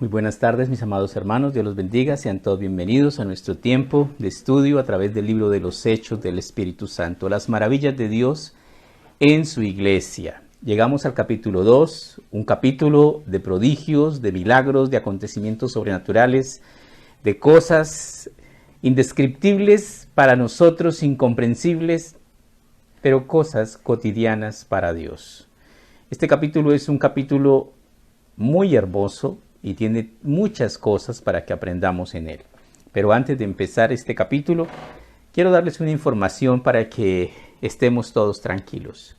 Muy buenas tardes, mis amados hermanos, Dios los bendiga, sean todos bienvenidos a nuestro tiempo de estudio a través del libro de los Hechos del Espíritu Santo, las maravillas de Dios en su iglesia. Llegamos al capítulo 2, un capítulo de prodigios, de milagros, de acontecimientos sobrenaturales, de cosas indescriptibles para nosotros, incomprensibles, pero cosas cotidianas para Dios. Este capítulo es un capítulo muy hermoso y tiene muchas cosas para que aprendamos en él. Pero antes de empezar este capítulo, quiero darles una información para que estemos todos tranquilos.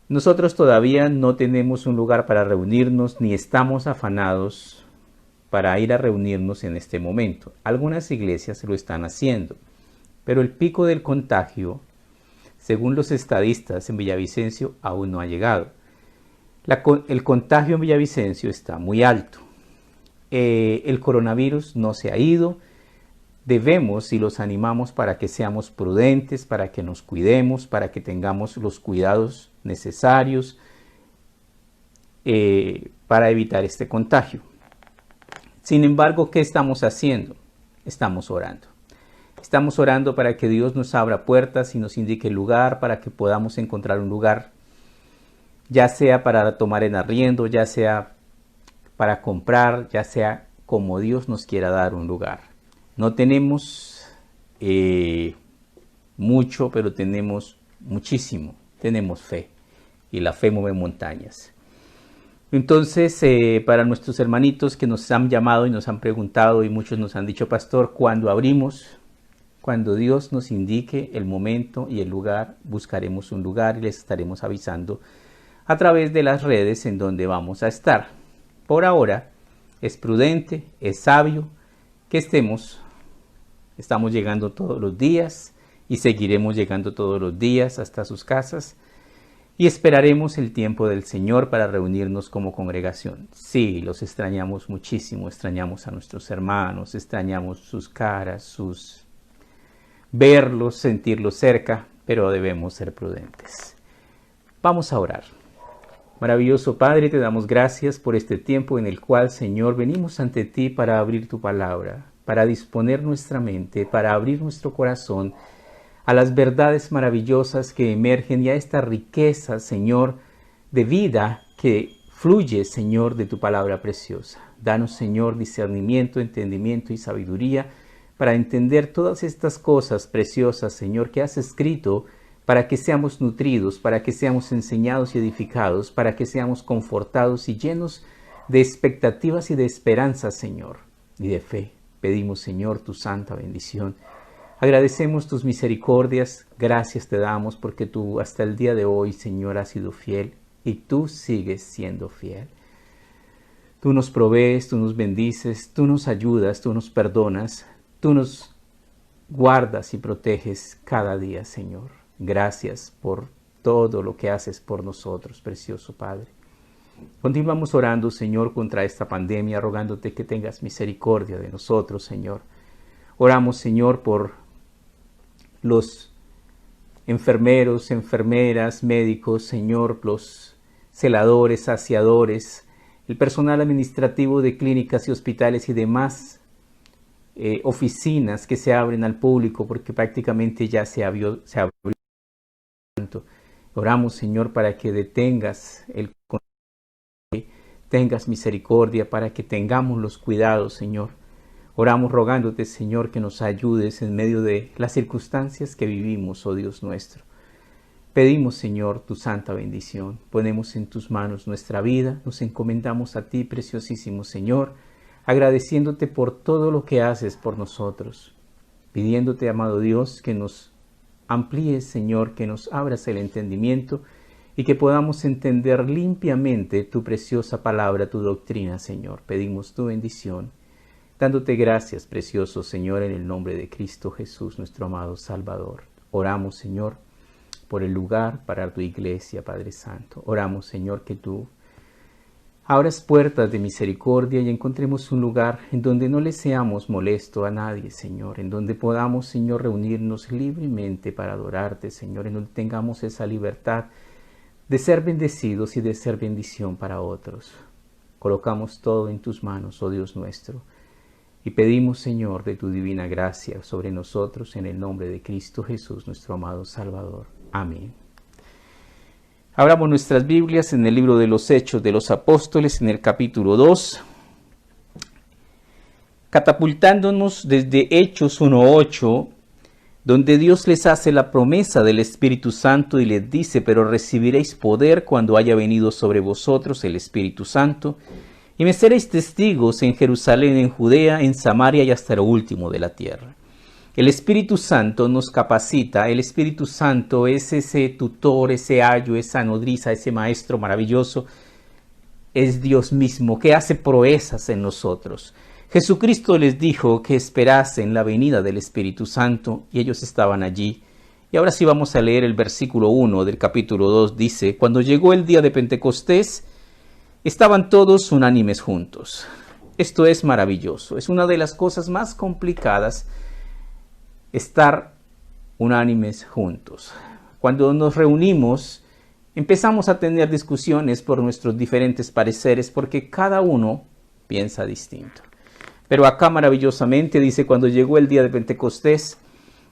Nosotros todavía no tenemos un lugar para reunirnos ni estamos afanados para ir a reunirnos en este momento. Algunas iglesias lo están haciendo, pero el pico del contagio, según los estadistas en Villavicencio, aún no ha llegado. El contagio en Villavicencio está muy alto. El coronavirus no se ha ido. Debemos y los animamos para que seamos prudentes, para que nos cuidemos, para que tengamos los cuidados necesarios para evitar este contagio. Sin embargo, ¿qué estamos haciendo? Estamos orando. Estamos orando para que Dios nos abra puertas y nos indique el lugar, para que podamos encontrar un lugar, ya sea para tomar en arriendo, ya sea para comprar, ya sea como Dios nos quiera dar un lugar. No tenemos mucho, pero tenemos muchísimo. Tenemos fe y la fe mueve montañas. Entonces, para nuestros hermanitos que nos han llamado y nos han preguntado y muchos nos han dicho, pastor, ¿cuándo abrimos? Cuando Dios nos indique el momento y el lugar, buscaremos un lugar y les estaremos avisando a través de las redes en donde vamos a estar. Por ahora es prudente, es sabio que estamos llegando todos los días y seguiremos llegando todos los días hasta sus casas y esperaremos el tiempo del Señor para reunirnos como congregación. Sí, los extrañamos muchísimo, extrañamos a nuestros hermanos, extrañamos sus caras, verlos, sentirlos cerca, pero debemos ser prudentes. Vamos a orar. Maravilloso Padre, te damos gracias por este tiempo en el cual, Señor, venimos ante ti para abrir tu palabra, para disponer nuestra mente, para abrir nuestro corazón a las verdades maravillosas que emergen y a esta riqueza, Señor, de vida que fluye, Señor, de tu palabra preciosa. Danos, Señor, discernimiento, entendimiento y sabiduría para entender todas estas cosas preciosas, Señor, que has escrito para que seamos nutridos, para que seamos enseñados y edificados, para que seamos confortados y llenos de expectativas y de esperanza, Señor, y de fe. Pedimos, Señor, tu santa bendición. Agradecemos tus misericordias, gracias te damos porque tú hasta el día de hoy, Señor, has sido fiel y tú sigues siendo fiel. Tú nos provees, tú nos bendices, tú nos ayudas, tú nos perdonas, tú nos guardas y proteges cada día, Señor. Gracias por todo lo que haces por nosotros, precioso Padre. Continuamos orando, Señor, contra esta pandemia, rogándote que tengas misericordia de nosotros, Señor. Oramos, Señor, por los enfermeros, enfermeras, médicos, Señor, los celadores, saciadores, el personal administrativo de clínicas y hospitales y demás oficinas que se abren al público, porque prácticamente ya se abrió. Oramos, Señor, para que detengas tengas misericordia, para que tengamos los cuidados, Señor. Oramos rogándote, Señor, que nos ayudes en medio de las circunstancias que vivimos, oh Dios nuestro. Pedimos, Señor, tu santa bendición. Ponemos en tus manos nuestra vida, nos encomendamos a ti, preciosísimo Señor, agradeciéndote por todo lo que haces por nosotros, pidiéndote, amado Dios, que nos amplíes, Señor, que nos abras el entendimiento y que podamos entender limpiamente tu preciosa palabra, tu doctrina, Señor. Pedimos tu bendición, dándote gracias, precioso Señor, en el nombre de Cristo Jesús, nuestro amado Salvador. Oramos, Señor, por el lugar para tu iglesia, Padre Santo. Oramos, Señor, que tú abras puertas de misericordia y encontremos un lugar en donde no le seamos molesto a nadie, Señor, en donde podamos, Señor, reunirnos libremente para adorarte, Señor, en donde tengamos esa libertad de ser bendecidos y de ser bendición para otros. Colocamos todo en tus manos, oh Dios nuestro, y pedimos, Señor, de tu divina gracia sobre nosotros, en el nombre de Cristo Jesús, nuestro amado Salvador. Amén. Abramos nuestras Biblias en el libro de los Hechos de los Apóstoles, en el capítulo 2, catapultándonos desde Hechos 1:8, donde Dios les hace la promesa del Espíritu Santo y les dice: pero recibiréis poder cuando haya venido sobre vosotros el Espíritu Santo, y me seréis testigos en Jerusalén, en Judea, en Samaria y hasta lo último de la tierra. El Espíritu Santo nos capacita. El Espíritu Santo es ese tutor, ese ayo, esa nodriza, ese maestro maravilloso. Es Dios mismo que hace proezas en nosotros. Jesucristo les dijo que esperasen la venida del Espíritu Santo, y ellos estaban allí. Y ahora sí vamos a leer el versículo 1 del capítulo 2. Dice: cuando llegó el día de Pentecostés, estaban todos unánimes juntos. Esto es maravilloso. Es una de las cosas más complicadas, estar unánimes juntos. Cuando nos reunimos, empezamos a tener discusiones por nuestros diferentes pareceres, porque cada uno piensa distinto. Pero acá maravillosamente dice: cuando llegó el día de Pentecostés,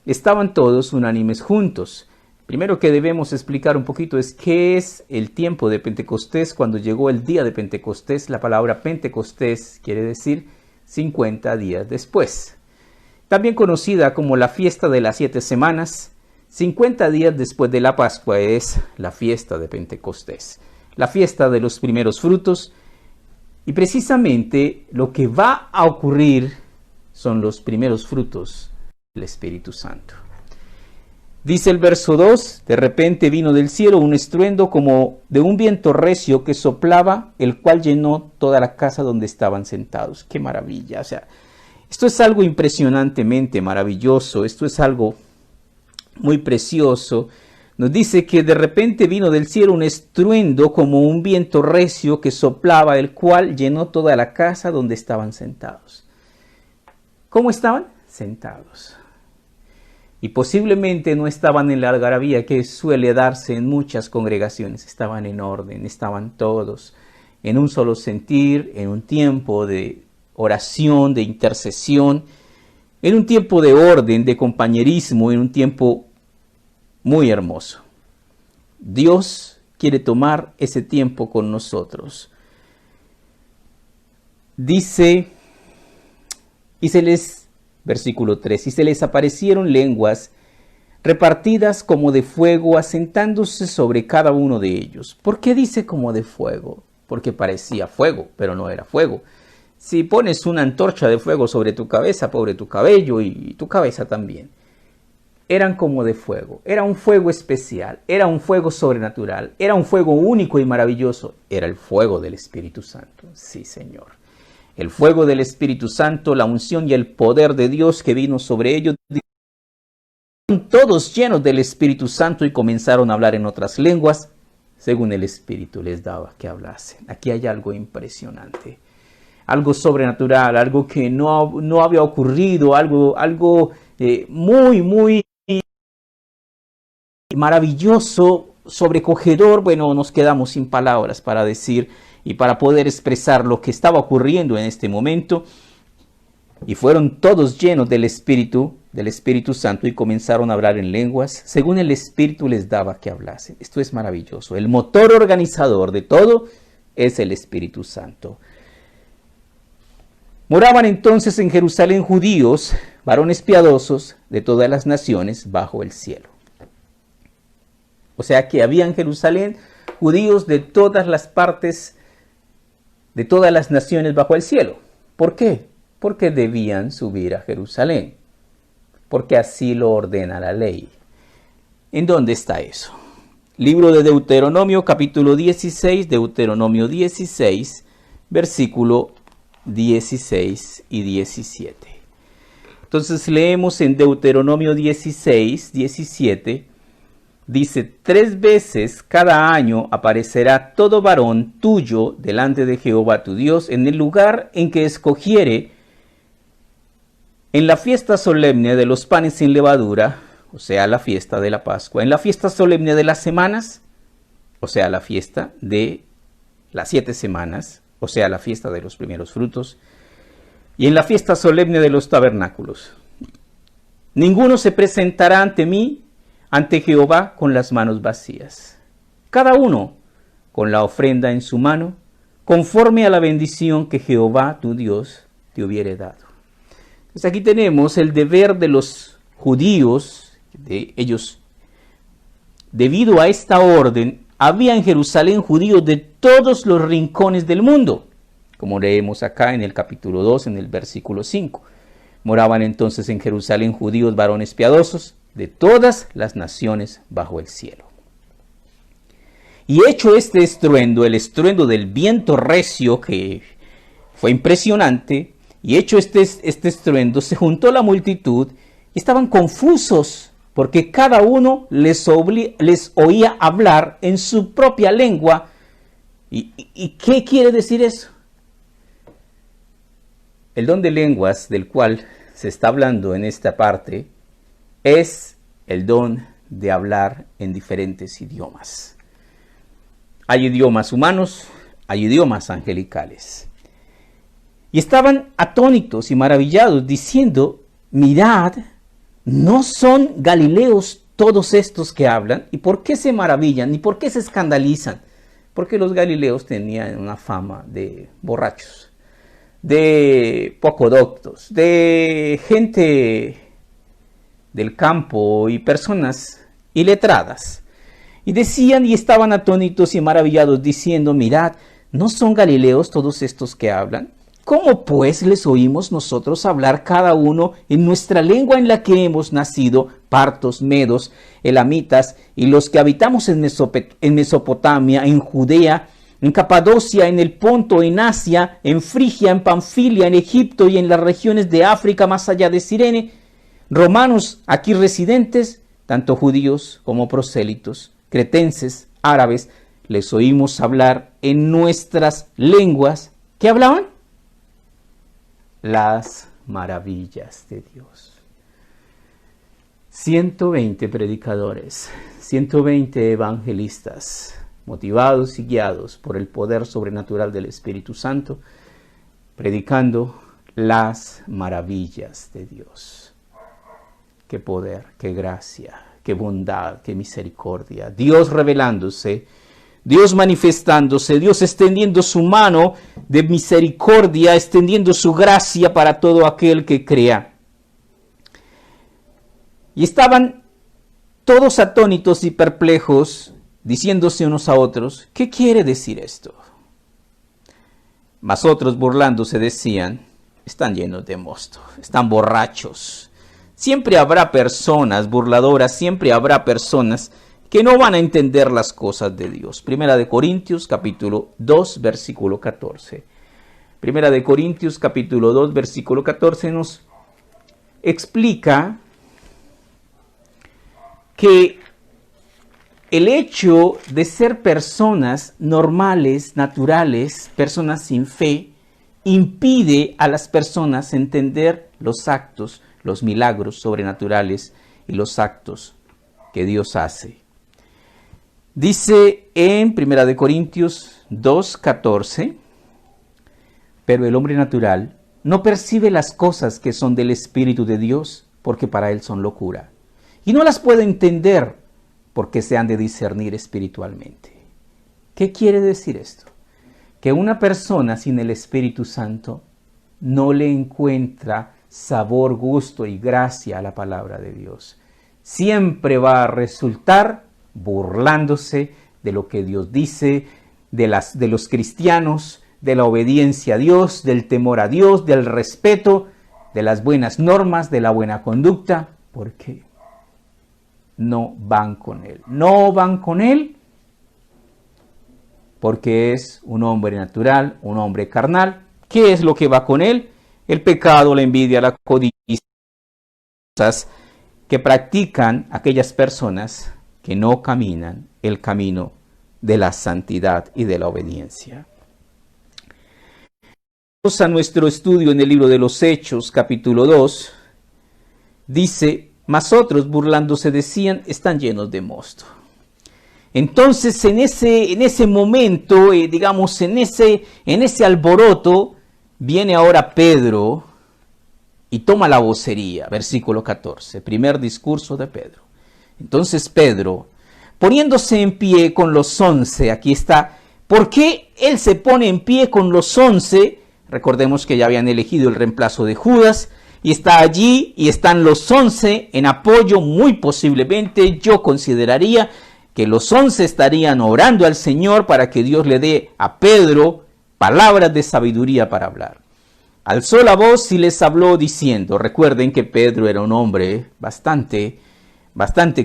estaban todos unánimes juntos. Primero que debemos explicar un poquito es qué es el tiempo de Pentecostés. Cuando llegó el día de Pentecostés, la palabra Pentecostés quiere decir 50 días después. También conocida como la fiesta de las 7 semanas, 50 días después de la Pascua es la fiesta de Pentecostés, la fiesta de los primeros frutos. Y precisamente lo que va a ocurrir son los primeros frutos del Espíritu Santo. Dice el verso 2, de repente vino del cielo un estruendo como de un viento recio que soplaba, el cual llenó toda la casa donde estaban sentados. ¡Qué maravilla! O sea, esto es algo impresionantemente maravilloso, esto es algo muy precioso. Nos dice que de repente vino del cielo un estruendo como un viento recio que soplaba, el cual llenó toda la casa donde estaban sentados. ¿Cómo estaban? Sentados. Y posiblemente no estaban en la algarabía que suele darse en muchas congregaciones. Estaban en orden, estaban todos en un solo sentir, en un tiempo de oración, de intercesión, en un tiempo de orden, de compañerismo, en un tiempo muy hermoso. Dios quiere tomar ese tiempo con nosotros. Dice, versículo 3, y se les aparecieron lenguas repartidas como de fuego, asentándose sobre cada uno de ellos. ¿Por qué dice como de fuego? Porque parecía fuego, pero no era fuego. Si pones una antorcha de fuego sobre tu cabeza, pobre tu cabello y tu cabeza también. Eran como de fuego, era un fuego especial, era un fuego sobrenatural, era un fuego único y maravilloso, era el fuego del Espíritu Santo. Sí, Señor. El fuego del Espíritu Santo, la unción y el poder de Dios que vino sobre ellos. Todos llenos del Espíritu Santo y comenzaron a hablar en otras lenguas, según el Espíritu les daba que hablasen. Aquí hay algo impresionante, algo sobrenatural, algo que no había ocurrido, algo muy maravilloso, sobrecogedor. Bueno, nos quedamos sin palabras para decir y para poder expresar lo que estaba ocurriendo en este momento. Y fueron todos llenos del Espíritu Santo y comenzaron a hablar en lenguas, según el Espíritu les daba que hablasen. Esto es maravilloso. El motor organizador de todo es el Espíritu Santo. Moraban entonces en Jerusalén judíos, varones piadosos de todas las naciones bajo el cielo. O sea que había en Jerusalén judíos de todas las partes, de todas las naciones bajo el cielo. ¿Por qué? Porque debían subir a Jerusalén, porque así lo ordena la ley. ¿En dónde está eso? Libro de Deuteronomio, capítulo 16, Deuteronomio 16, versículo 16 y 17. Entonces leemos en Deuteronomio 16, 17, dice: 3 veces cada año aparecerá todo varón tuyo delante de Jehová tu Dios en el lugar en que escogiere, en la fiesta solemne de los panes sin levadura, o sea, la fiesta de la Pascua, en la fiesta solemne de las semanas, o sea, la fiesta de las 7 semanas, o sea, la fiesta de los primeros frutos, y en la fiesta solemne de los tabernáculos. Ninguno se presentará ante mí, ante Jehová, con las manos vacías. Cada uno con la ofrenda en su mano, conforme a la bendición que Jehová tu Dios te hubiere dado. Entonces aquí tenemos el deber de los judíos, de ellos, debido a esta orden, había en Jerusalén judíos de todos los rincones del mundo, como leemos acá en el capítulo 2, en el versículo 5. Moraban entonces en Jerusalén judíos varones piadosos de todas las naciones bajo el cielo. Y hecho este estruendo, el estruendo del viento recio que fue impresionante, y hecho este estruendo, se juntó la multitud y estaban confusos, porque cada uno les oía hablar en su propia lengua. ¿Y qué quiere decir eso? El don de lenguas del cual se está hablando en esta parte es el don de hablar en diferentes idiomas. Hay idiomas humanos, hay idiomas angelicales. Y estaban atónitos y maravillados, diciendo: mirad, ¿no son galileos todos estos que hablan? ¿Y por qué se maravillan? ¿Y por qué se escandalizan? Porque los galileos tenían una fama de borrachos, de poco doctos, de gente del campo y personas iletradas. Y decían y estaban atónitos y maravillados, diciendo: mirad, ¿no son galileos todos estos que hablan? ¿Cómo pues les oímos nosotros hablar cada uno en nuestra lengua en la que hemos nacido, partos, medos, elamitas, y los que habitamos en Mesopotamia, en Judea, en Capadocia, en el Ponto, en Asia, en Frigia, en Panfilia, en Egipto y en las regiones de África más allá de Cirene, romanos aquí residentes, tanto judíos como prosélitos, cretenses, árabes, les oímos hablar en nuestras lenguas? ¿Qué hablaban? Las maravillas de Dios. 120 predicadores, 120 evangelistas, motivados y guiados por el poder sobrenatural del Espíritu Santo, predicando las maravillas de Dios. Qué poder, qué gracia, qué bondad, qué misericordia. Dios revelándose, Dios manifestándose, Dios extendiendo su mano de misericordia, extendiendo su gracia para todo aquel que crea. Y estaban todos atónitos y perplejos, diciéndose unos a otros: ¿qué quiere decir esto? Mas otros, burlándose, decían: están llenos de mosto, están borrachos. Siempre habrá personas burladoras, siempre habrá personas que no van a entender las cosas de Dios. Primera de Corintios, capítulo 2, versículo 14. Primera de Corintios, capítulo 2, versículo 14 nos explica que el hecho de ser personas normales, naturales, personas sin fe, impide a las personas entender los actos, los milagros sobrenaturales y los actos que Dios hace. Dice en 1 Corintios 2:14, pero el hombre natural no percibe las cosas que son del Espíritu de Dios, porque para él son locura, y no las puede entender, porque se han de discernir espiritualmente. ¿Qué quiere decir esto? Que una persona sin el Espíritu Santo no le encuentra sabor, gusto y gracia a la palabra de Dios. Siempre va a resultar burlándose de lo que Dios dice, de los cristianos, de la obediencia a Dios, del temor a Dios, del respeto, de las buenas normas, de la buena conducta, porque no van con Él. No van con Él porque es un hombre natural, un hombre carnal. ¿Qué es lo que va con Él? El pecado, la envidia, la codicia, cosas que practican aquellas personas que no caminan el camino de la santidad y de la obediencia. Vamos a nuestro estudio en el libro de los Hechos, capítulo 2, dice: mas otros burlándose decían: están llenos de mosto. Entonces, en ese momento, digamos, en ese alboroto, viene ahora Pedro y toma la vocería. Versículo 14, primer discurso de Pedro. Entonces Pedro, poniéndose en pie con los 11, aquí está. ¿Por qué él se pone en pie con los 11? Recordemos que ya habían elegido el reemplazo de Judas, y está allí, y están los 11 en apoyo. Muy posiblemente yo consideraría que los 11 estarían orando al Señor para que Dios le dé a Pedro palabras de sabiduría para hablar. Alzó la voz y les habló diciendo, recuerden que Pedro era un hombre bastante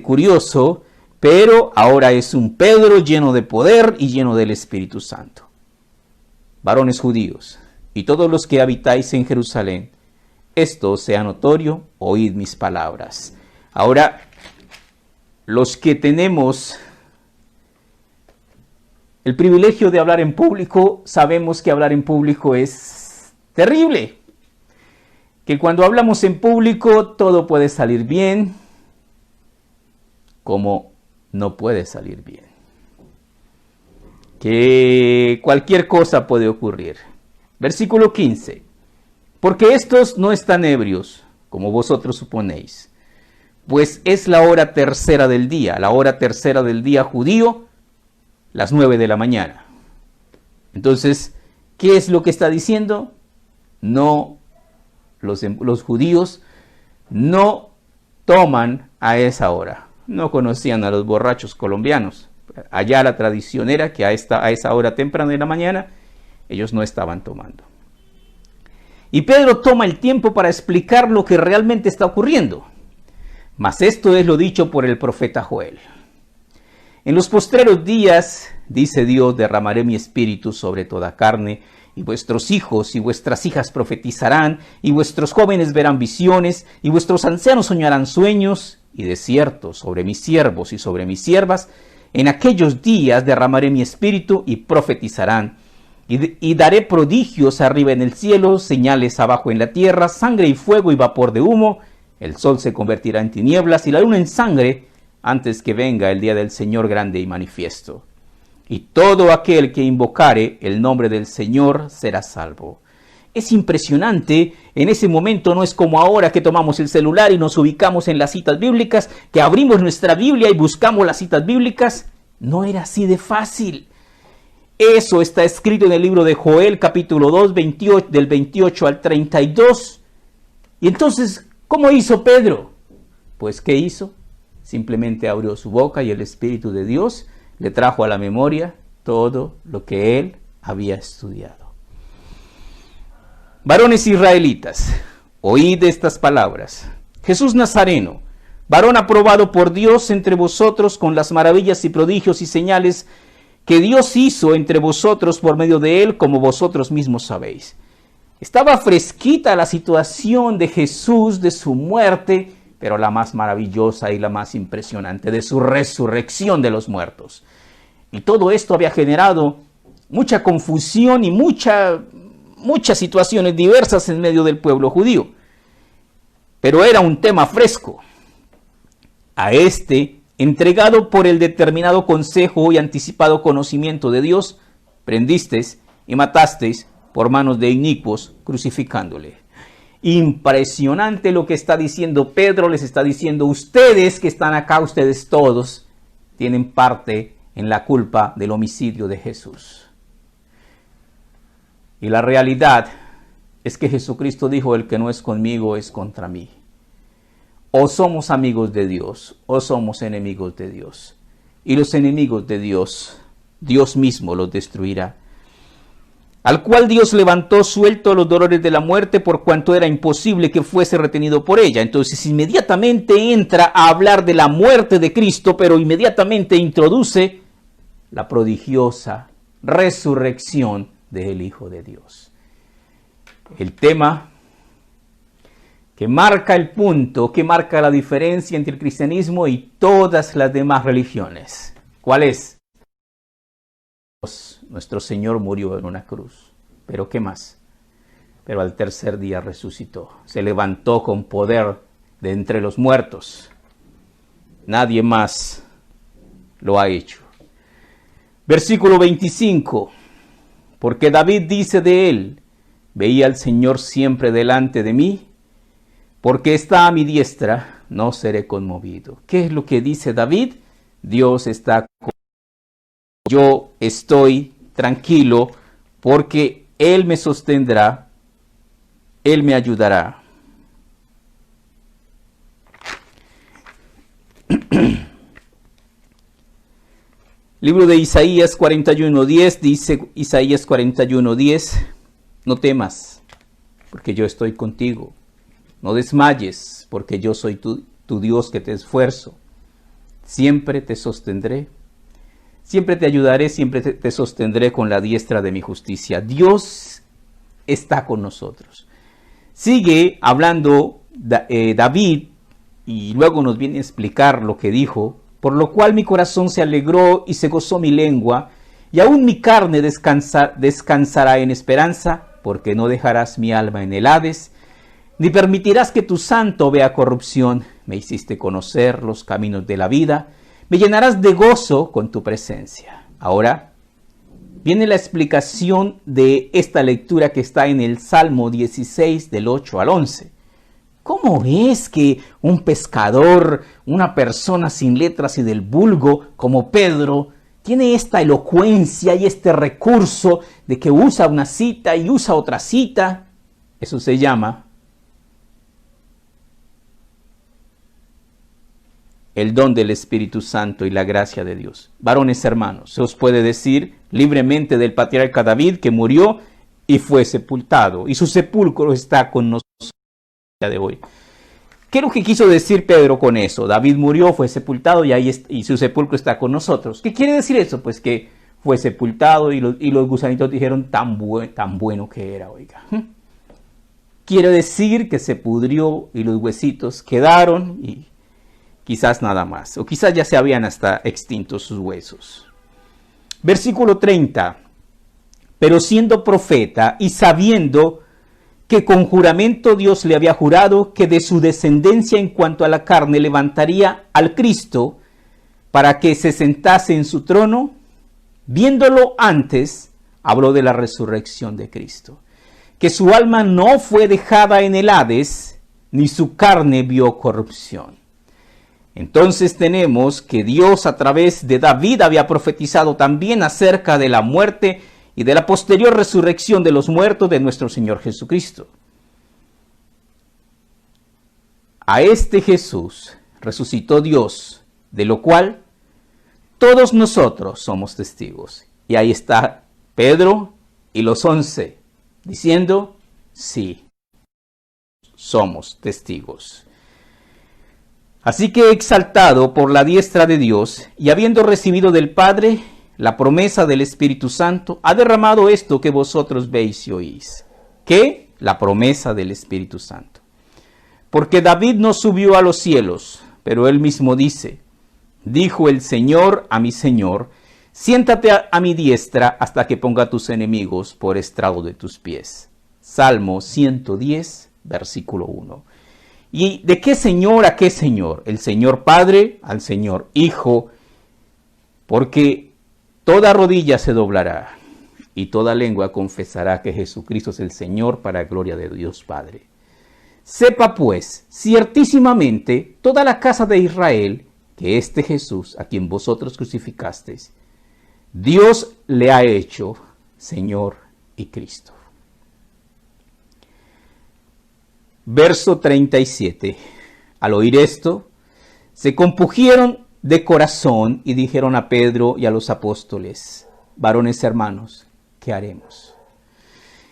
curioso, pero ahora es un Pedro lleno de poder y lleno del Espíritu Santo. Varones judíos, y todos los que habitáis en Jerusalén, esto sea notorio, oíd mis palabras. Ahora, los que tenemos el privilegio de hablar en público, sabemos que hablar en público es terrible. Que cuando hablamos en público todo puede salir bien, como no puede salir bien. Que cualquier cosa puede ocurrir. Versículo 15. Porque estos no están ebrios, como vosotros suponéis, pues es la hora tercera del día, judío, las 9 de la mañana. Entonces, ¿qué es lo que está diciendo? No, los judíos no toman a esa hora. No conocían a los borrachos colombianos. Allá la tradición era que a esa hora temprana de la mañana, ellos no estaban tomando. Y Pedro toma el tiempo para explicar lo que realmente está ocurriendo. Mas esto es lo dicho por el profeta Joel. En los postreros días, dice Dios, derramaré mi espíritu sobre toda carne, y vuestros hijos y vuestras hijas profetizarán, y vuestros jóvenes verán visiones, y vuestros ancianos soñarán sueños, y de cierto sobre mis siervos y sobre mis siervas, en aquellos días derramaré mi espíritu y profetizarán. Y daré prodigios arriba en el cielo, señales abajo en la tierra, sangre y fuego y vapor de humo. El sol se convertirá en tinieblas y la luna en sangre, antes que venga el día del Señor grande y manifiesto. Y todo aquel que invocare el nombre del Señor será salvo. Es impresionante, en ese momento no es como ahora que tomamos el celular y nos ubicamos en las citas bíblicas, que abrimos nuestra Biblia y buscamos las citas bíblicas. No era así de fácil. Eso está escrito en el libro de Joel, capítulo 2, del 28 al 32. Y entonces, ¿cómo hizo Pedro? Pues, ¿qué hizo? Simplemente abrió su boca y el Espíritu de Dios le trajo a la memoria todo lo que él había estudiado. Varones israelitas, oíd estas palabras. Jesús Nazareno, varón aprobado por Dios entre vosotros con las maravillas y prodigios y señales que Dios hizo entre vosotros por medio de él, como vosotros mismos sabéis. Estaba fresquita la situación de Jesús, de su muerte, pero la más maravillosa y la más impresionante, de su resurrección de los muertos. Y todo esto había generado mucha confusión y muchas situaciones diversas en medio del pueblo judío. Pero era un tema fresco. A entregado por el determinado consejo y anticipado conocimiento de Dios, prendisteis y matasteis por manos de inicuos, crucificándole. Impresionante lo que está diciendo Pedro, les está diciendo: ustedes que están acá, ustedes todos, tienen parte en la culpa del homicidio de Jesús. Y la realidad es que Jesucristo dijo: el que no es conmigo es contra mí. O somos amigos de Dios, o somos enemigos de Dios. Y los enemigos de Dios, Dios mismo los destruirá. Al cual Dios levantó suelto los dolores de la muerte, por cuanto era imposible que fuese retenido por ella. Entonces inmediatamente entra a hablar de la muerte de Cristo, pero inmediatamente introduce la prodigiosa resurrección del Hijo de Dios. El tema que marca el punto, que marca la diferencia entre el cristianismo y todas las demás religiones. ¿Cuál es? Nuestro Señor murió en una cruz. ¿Pero qué más? Pero al tercer día resucitó. Se levantó con poder de entre los muertos. Nadie más lo ha hecho. Versículo 25. Porque David dice de él: veía al Señor siempre delante de mí, porque está a mi diestra, no seré conmovido. ¿Qué es lo que dice David? Dios está conmigo. Yo estoy tranquilo porque Él me sostendrá, Él me ayudará. Libro de Isaías 41:10, dice Isaías 41:10, no temas, porque yo estoy contigo. No desmayes, porque yo soy tu Dios que te esfuerzo. Siempre te sostendré, siempre te ayudaré, siempre te sostendré con la diestra de mi justicia. Dios está con nosotros. Sigue hablando David y luego nos viene a explicar lo que dijo. Por lo cual mi corazón se alegró y se gozó mi lengua, y aún mi carne descansará en esperanza, porque no dejarás mi alma en el Hades, ni permitirás que tu santo vea corrupción. Me hiciste conocer los caminos de la vida, me llenarás de gozo con tu presencia. Ahora viene la explicación de esta lectura que está en el Salmo 16, del 8 al 11. ¿Cómo es que un pescador, una persona sin letras y del vulgo como Pedro, tiene esta elocuencia y este recurso de que usa una cita y usa otra cita? Eso se llama el don del Espíritu Santo y la gracia de Dios. Varones hermanos, se os puede decir libremente del patriarca David, que murió y fue sepultado, y su sepulcro está con nosotros de hoy. ¿Qué es lo que quiso decir Pedro con eso? David murió, fue sepultado y su sepulcro está con nosotros. ¿Qué quiere decir eso? Pues que fue sepultado y los gusanitos dijeron tan bueno que era, oiga. Quiere decir que se pudrió y los huesitos quedaron y quizás nada más. O quizás ya se habían hasta extintos sus huesos. Versículo 30. Pero siendo profeta y sabiendo que con juramento Dios le había jurado que de su descendencia en cuanto a la carne levantaría al Cristo para que se sentase en su trono, viéndolo antes, habló de la resurrección de Cristo, que su alma no fue dejada en el Hades, ni su carne vio corrupción. Entonces tenemos que Dios a través de David había profetizado también acerca de la muerte y de la posterior resurrección de los muertos de nuestro Señor Jesucristo. A este Jesús resucitó Dios, de lo cual todos nosotros somos testigos. Y ahí está Pedro y los 11 diciendo, sí, somos testigos. Así que exaltado por la diestra de Dios y habiendo recibido del Padre la promesa del Espíritu Santo, ha derramado esto que vosotros veis y oís. ¿Qué? La promesa del Espíritu Santo. Porque David no subió a los cielos, pero él mismo dice, dijo el Señor a mi Señor, siéntate a mi diestra hasta que ponga a tus enemigos por estrado de tus pies. Salmo 110, versículo 1. ¿Y de qué Señor a qué Señor? El Señor Padre al Señor Hijo, porque toda rodilla se doblará y toda lengua confesará que Jesucristo es el Señor para gloria de Dios Padre. Sepa pues, ciertísimamente, toda la casa de Israel, que este Jesús, a quien vosotros crucificasteis, Dios le ha hecho Señor y Cristo. Verso 37. Al oír esto, se compungieron de corazón y dijeron a Pedro y a los apóstoles, varones hermanos, ¿qué haremos?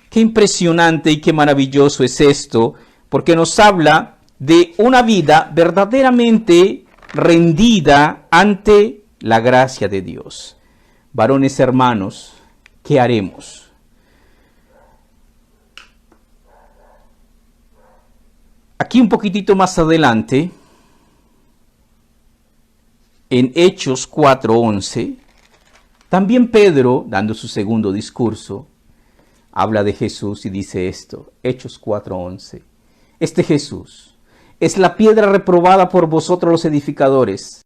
Qué impresionante y qué maravilloso es esto, porque nos habla de una vida verdaderamente rendida ante la gracia de Dios. Varones hermanos, ¿qué haremos? Aquí un poquitito más adelante, en Hechos 4:11, también Pedro, dando su segundo discurso, habla de Jesús y dice esto, Hechos 4:11. Este Jesús es la piedra reprobada por vosotros los edificadores,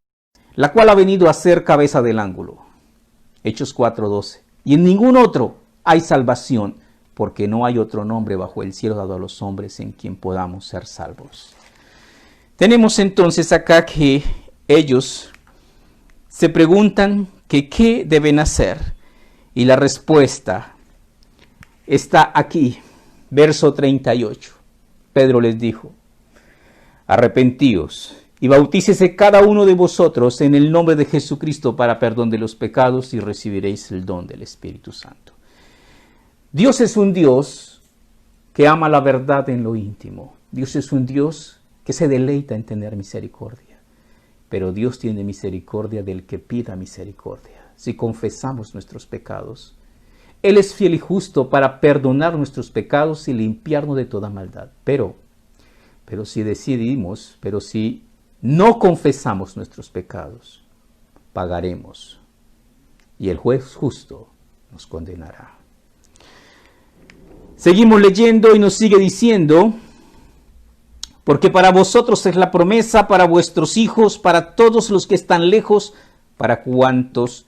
la cual ha venido a ser cabeza del ángulo. Hechos 4:12. Y en ningún otro hay salvación, porque no hay otro nombre bajo el cielo dado a los hombres en quien podamos ser salvos. Tenemos entonces acá que ellos se preguntan que qué deben hacer, y la respuesta está aquí, verso 38. Pedro les dijo: arrepentíos y bautícese cada uno de vosotros en el nombre de Jesucristo para perdón de los pecados, y recibiréis el don del Espíritu Santo. Dios es un Dios que ama la verdad en lo íntimo. Dios es un Dios que se deleita en tener misericordia. Pero Dios tiene misericordia del que pida misericordia. Si confesamos nuestros pecados, Él es fiel y justo para perdonar nuestros pecados y limpiarnos de toda maldad. Pero si no confesamos nuestros pecados, pagaremos, y el juez justo nos condenará. Seguimos leyendo y nos sigue diciendo: porque para vosotros es la promesa, para vuestros hijos, para todos los que están lejos, para cuantos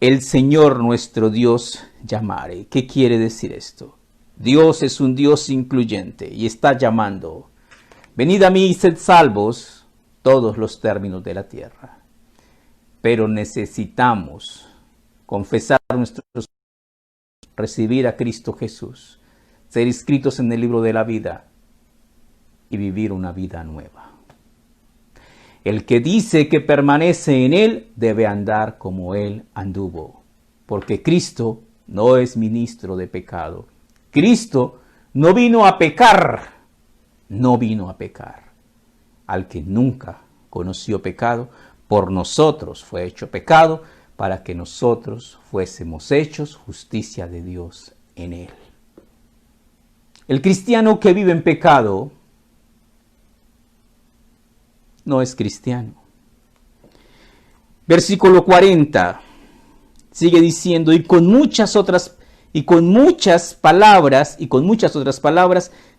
el Señor nuestro Dios llamare. ¿Qué quiere decir esto? Dios es un Dios incluyente y está llamando: venid a mí y sed salvos todos los términos de la tierra. Pero necesitamos confesar nuestros pecados, recibir a Cristo Jesús, ser inscritos en el libro de la vida y vivir una vida nueva. El que dice que permanece en Él debe andar como Él anduvo, porque Cristo no es ministro de pecado. Cristo no vino a pecar, Al que nunca conoció pecado, por nosotros fue hecho pecado, para que nosotros fuésemos hechos justicia de Dios en Él. El cristiano que vive en pecado no es cristiano. Versículo 40 sigue diciendo: y con muchas otras palabras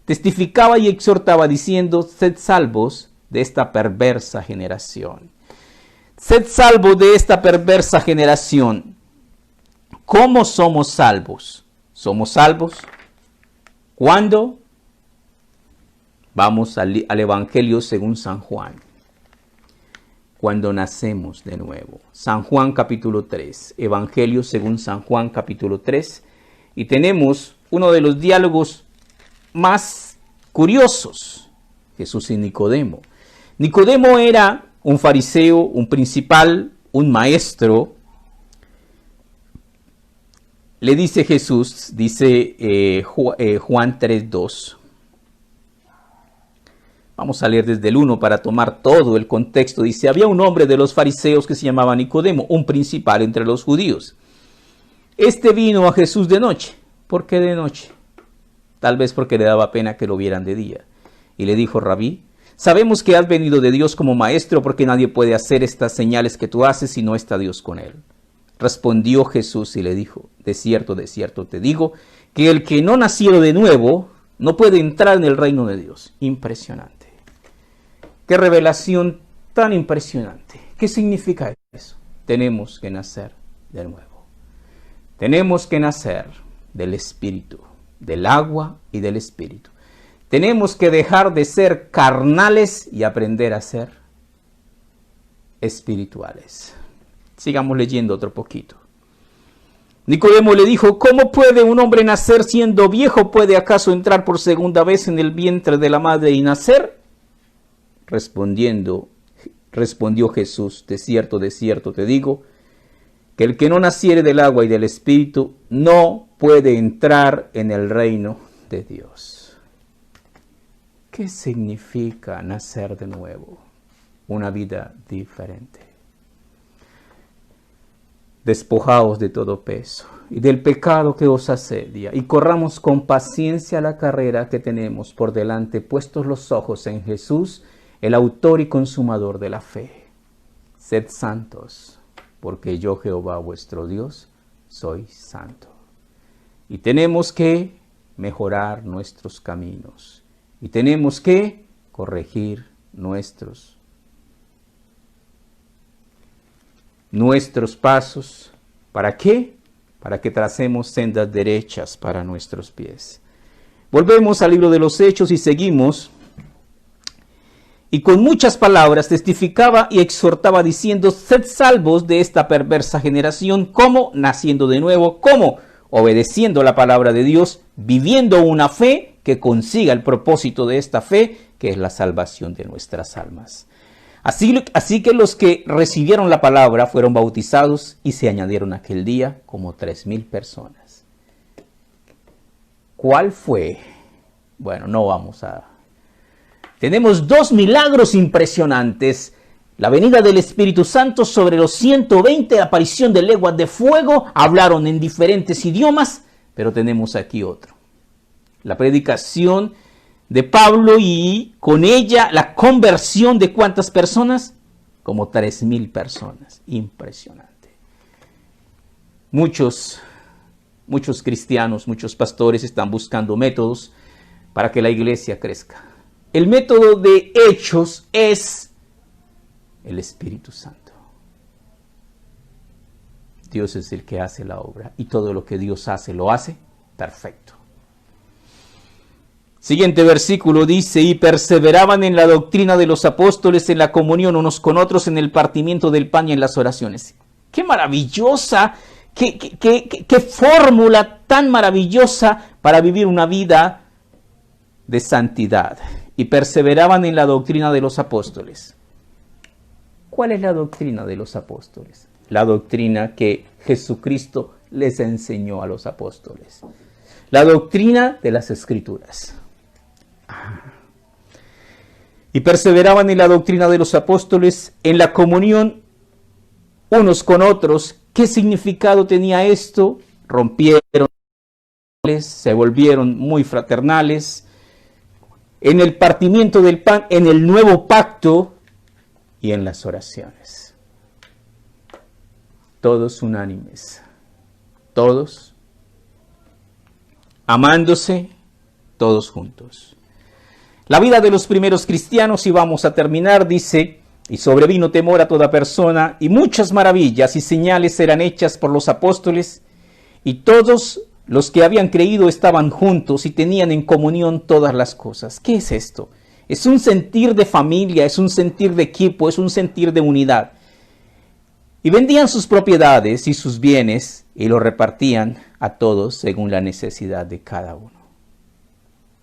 testificaba y exhortaba diciendo: sed salvos de esta perversa generación. Sed salvos de esta perversa generación. ¿Cómo somos salvos? ¿Somos salvos? ¿Cuándo? Vamos al Evangelio según San Juan. Cuando nacemos de nuevo. San Juan capítulo 3. Evangelio según San Juan capítulo 3. Y tenemos uno de los diálogos más curiosos. Jesús y Nicodemo. Nicodemo era un fariseo, un principal, un maestro. Le dice Jesús, dice Juan 3:2. Vamos a leer desde el 1 para tomar todo el contexto. Dice: había un hombre de los fariseos que se llamaba Nicodemo, un principal entre los judíos. Este vino a Jesús de noche. ¿Por qué de noche? Tal vez porque le daba pena que lo vieran de día. Y le dijo: Rabí, sabemos que has venido de Dios como maestro, porque nadie puede hacer estas señales que tú haces si no está Dios con él. Respondió Jesús y le dijo: de cierto te digo, que el que no naciera de nuevo no puede entrar en el reino de Dios. Impresionante. Qué revelación tan impresionante. ¿Qué significa eso? Tenemos que nacer de nuevo. Tenemos que nacer del Espíritu, del agua y del Espíritu. Tenemos que dejar de ser carnales y aprender a ser espirituales. Sigamos leyendo otro poquito. Nicodemo le dijo: ¿cómo puede un hombre nacer siendo viejo? ¿Puede acaso entrar por segunda vez en el vientre de la madre y nacer? Respondió Jesús: de cierto te digo, que el que no naciere del agua y del Espíritu no puede entrar en el reino de Dios. ¿Qué significa nacer de nuevo? Una vida diferente. Despojaos de todo peso y del pecado que os asedia, y corramos con paciencia la carrera que tenemos por delante, puestos los ojos en Jesús, el autor y consumador de la fe. Sed santos, porque yo, Jehová vuestro Dios, soy santo. Y tenemos que mejorar nuestros caminos. Y tenemos que corregir nuestros pasos ¿Para qué? Para que tracemos sendas derechas para nuestros pies. Volvemos al libro de los Hechos y seguimos. Y con muchas palabras testificaba y exhortaba diciendo: sed salvos de esta perversa generación. ¿Cómo? Naciendo de nuevo. ¿Cómo? Obedeciendo la palabra de Dios, viviendo una fe que consiga el propósito de esta fe, que es la salvación de nuestras almas. Así que los que recibieron la palabra fueron bautizados y se añadieron aquel día como 3,000 personas. ¿Cuál fue? Bueno, no vamos a... Tenemos 2 milagros impresionantes. La venida del Espíritu Santo sobre los 120, la aparición de lenguas de fuego, hablaron en diferentes idiomas, pero tenemos aquí otro. La predicación de Pablo y con ella la conversión de ¿cuántas personas? Como 3,000 personas. Impresionante. Muchos cristianos, muchos pastores están buscando métodos para que la iglesia crezca. El método de Hechos es el Espíritu Santo. Dios es el que hace la obra y todo lo que Dios hace, lo hace perfecto. Siguiente versículo dice: y perseveraban en la doctrina de los apóstoles, en la comunión unos con otros, en el partimiento del pan y en las oraciones. ¡Qué maravillosa! ¡Qué fórmula tan maravillosa para vivir una vida de santidad! Y perseveraban en la doctrina de los apóstoles. ¿Cuál es la doctrina de los apóstoles? La doctrina que Jesucristo les enseñó a los apóstoles. La doctrina de las Escrituras. Y perseveraban en la doctrina de los apóstoles, en la comunión unos con otros. ¿Qué significado tenía esto? Rompieron, se volvieron muy fraternales. En el partimiento del pan, en el nuevo pacto y en las oraciones. Todos unánimes, todos amándose, todos juntos. La vida de los primeros cristianos, y vamos a terminar, dice: y sobrevino temor a toda persona, y muchas maravillas y señales eran hechas por los apóstoles, y todos los que habían creído estaban juntos y tenían en comunión todas las cosas. ¿Qué es esto? Es un sentir de familia, es un sentir de equipo, es un sentir de unidad. Y vendían sus propiedades y sus bienes y los repartían a todos según la necesidad de cada uno.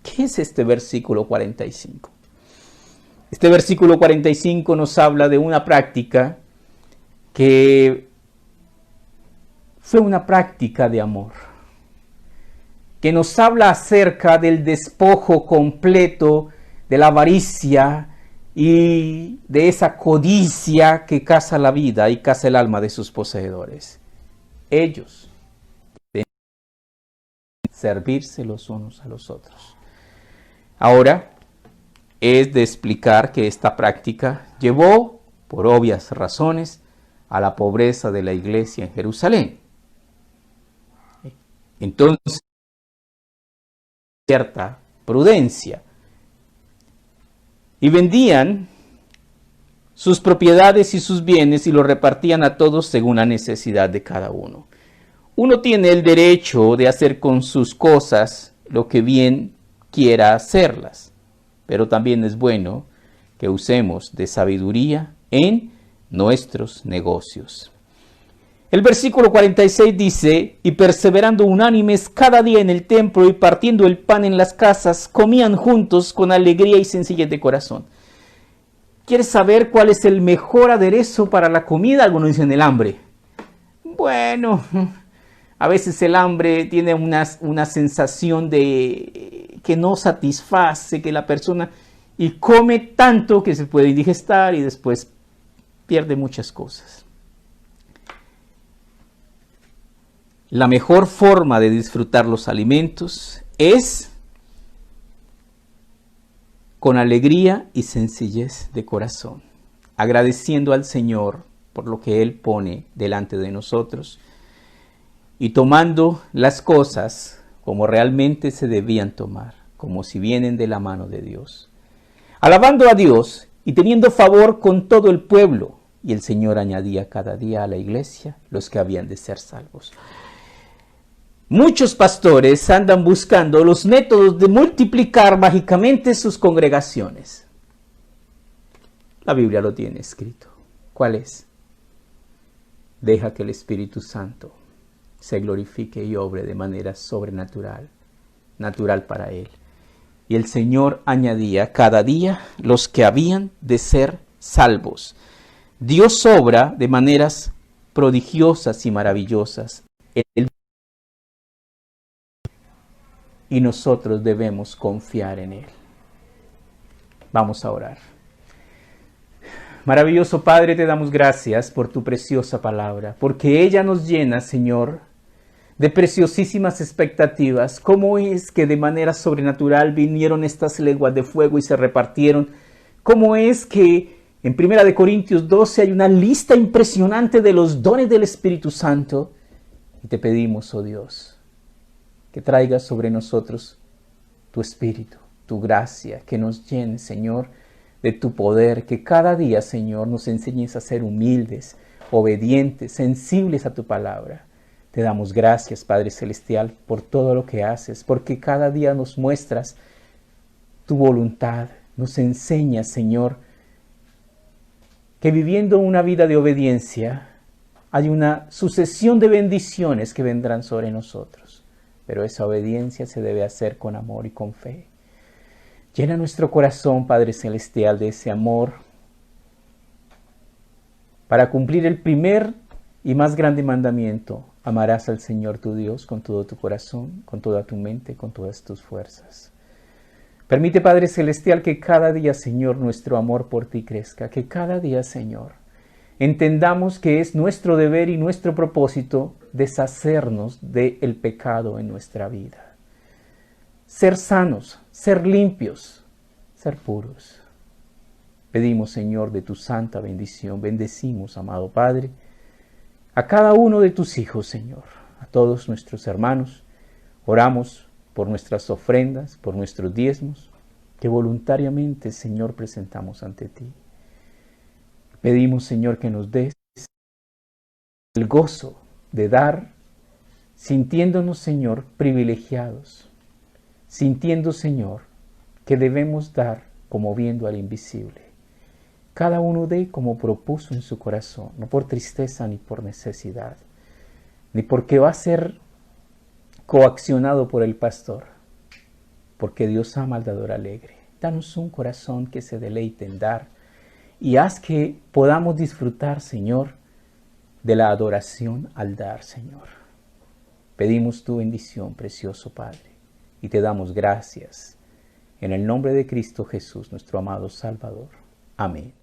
¿Qué es este versículo 45? Este versículo 45 nos habla de una práctica que fue una práctica de amor, que nos habla acerca del despojo completo, de la avaricia y de esa codicia que caza la vida y caza el alma de sus poseedores. Ellos deben servirse los unos a los otros. Ahora, es de explicar que esta práctica llevó, por obvias razones, a la pobreza de la iglesia en Jerusalén. Entonces, cierta prudencia. Y vendían sus propiedades y sus bienes y los repartían a todos según la necesidad de cada uno. Uno tiene el derecho de hacer con sus cosas lo que bien quiera hacerlas, pero también es bueno que usemos de sabiduría en nuestros negocios. El versículo 46 dice: y perseverando unánimes cada día en el templo y partiendo el pan en las casas, comían juntos con alegría y sencillez de corazón. ¿Quieres saber cuál es el mejor aderezo para la comida? Algunos dicen el hambre. Bueno, a veces el hambre tiene una sensación de que no satisface, que la persona y come tanto que se puede indigestar y después pierde muchas cosas. La mejor forma de disfrutar los alimentos es con alegría y sencillez de corazón, agradeciendo al Señor por lo que Él pone delante de nosotros y tomando las cosas como realmente se debían tomar, como si vienen de la mano de Dios. Alabando a Dios y teniendo favor con todo el pueblo. y el Señor añadía cada día a la iglesia los que habían de ser salvos. Muchos pastores andan buscando los métodos de multiplicar mágicamente sus congregaciones. La Biblia lo tiene escrito. ¿Cuál es? Deja que el Espíritu Santo se glorifique y obre de manera sobrenatural, natural para Él. Y el Señor añadía cada día los que habían de ser salvos. Dios obra de maneras prodigiosas y maravillosas. Y nosotros debemos confiar en Él. Vamos a orar. Maravilloso Padre, te damos gracias por tu preciosa palabra, porque ella nos llena, Señor, de preciosísimas expectativas. ¿Cómo es que de manera sobrenatural vinieron estas lenguas de fuego y se repartieron? ¿Cómo es que en 1 Corintios 12 hay una lista impresionante de los dones del Espíritu Santo? Y te pedimos, oh Dios, que traigas sobre nosotros tu Espíritu, tu gracia, que nos llene, Señor, de tu poder, que cada día, Señor, nos enseñes a ser humildes, obedientes, sensibles a tu palabra. Te damos gracias, Padre Celestial, por todo lo que haces, porque cada día nos muestras tu voluntad, nos enseñas, Señor, que viviendo una vida de obediencia hay una sucesión de bendiciones que vendrán sobre nosotros, pero esa obediencia se debe hacer con amor y con fe. Llena nuestro corazón, Padre Celestial, de ese amor para cumplir el primer y más grande mandamiento. Amarás al Señor tu Dios con todo tu corazón, con toda tu mente, con todas tus fuerzas. Permite, Padre Celestial, que cada día, Señor, nuestro amor por ti crezca. Que cada día, Señor, entendamos que es nuestro deber y nuestro propósito deshacernos del pecado en nuestra vida. Ser sanos, ser limpios, ser puros. Pedimos, Señor, de tu santa bendición. Bendecimos, amado Padre, a cada uno de tus hijos, Señor, a todos nuestros hermanos. Oramos por nuestras ofrendas, por nuestros diezmos, que voluntariamente, Señor, presentamos ante ti. Pedimos, Señor, que nos des el gozo de dar, sintiéndonos, Señor, privilegiados, sintiendo, Señor, que debemos dar como viendo al invisible. Cada uno dé como propuso en su corazón, no por tristeza ni por necesidad, ni porque va a ser coaccionado por el pastor, porque Dios ama al dador alegre. Danos un corazón que se deleite en dar y haz que podamos disfrutar, Señor, de la adoración al dar, Señor. Pedimos tu bendición, precioso Padre, y te damos gracias en el nombre de Cristo Jesús, nuestro amado Salvador. Amén.